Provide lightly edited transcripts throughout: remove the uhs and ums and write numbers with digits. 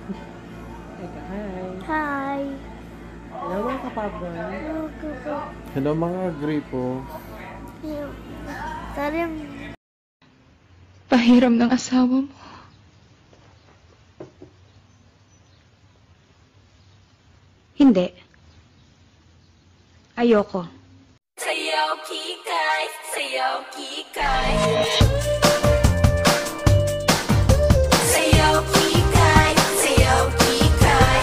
Teka, hi. Hi. Hello mga kapabay. Hello, Kuko. Hello mga gripo. Salim. Pahiram ng asawa mo. Hindi. Ayoko. Sayaw kikay, sayaw kikay. Sayaw kikay, sayaw kikay.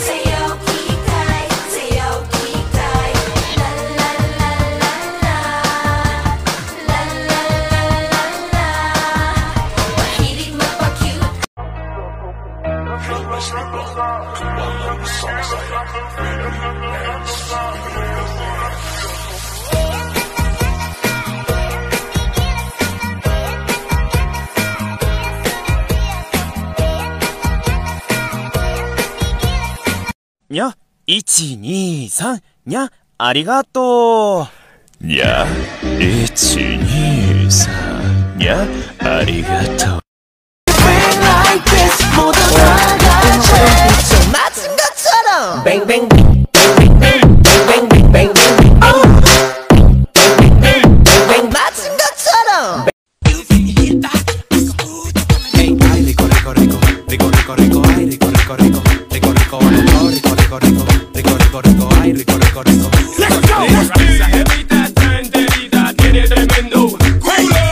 Sayaw kikay, sayaw kikay. La la la la la. La la la la la. Mahilig magpa-cute.にゃ、1、2、3、にゃ、ありがとう。にゃ、1、2、3、にゃ、ありがとう。Bang bang bang bang bang bang bang bang bang 맞은 것처럼. Hey, ay rico rico rico rico rico rico ay rico rico rico rico rico rico rico rico rico rico rico ay rico rico rico. Let's go. Esa jevita está enterita, tiene tremendo culo.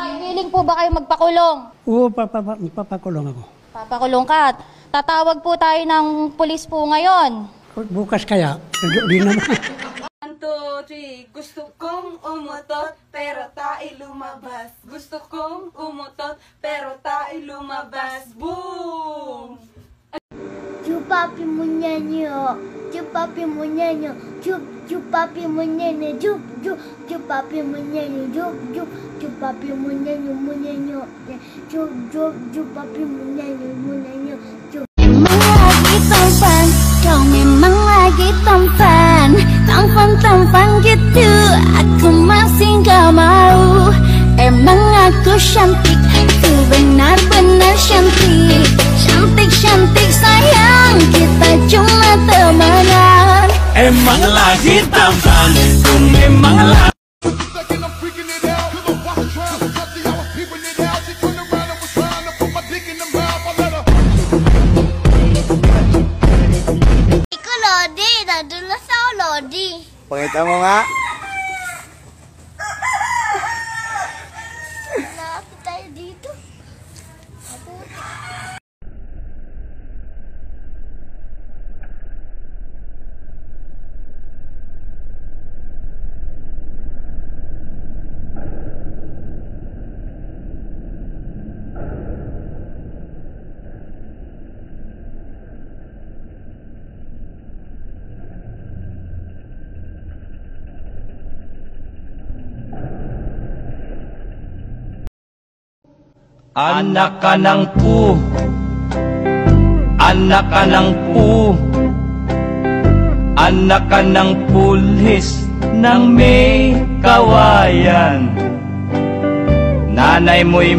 Willing po ba kayo magpakulong? Oo, papakulong ako. Papakulong ka. Tatawag po tayo ng pulis po ngayon. Bukas kaya, di naman. 1, 2, 3, gusto kong umutot pero tayo lumabas. Gusto kong umutot pero tayo lumabas. Boom! Chupapi munyanyo. Chupapi munyanyo. Chupapi munyanyo. Chupapi munyanyo. Chupapi munyanyo munyanyo. Chupapi munyanyo munyanyo. Memang lagi tampan, kau memang lagi tampan. Tampan gitu, aku masih gak mau. Emang aku cantik, ku benar-benar cantik. Cantik sayang, kita cuma temenan. Emang lagi tampan, ku memang lagi. Ikaw Lodi, nadula sa Lodi. Pakita mo nga. Nakapit tayo dito. Anak ka ng pu. Anak ka ng pu. Anak ka ng pulis ng may kawayan. Nanay mo'y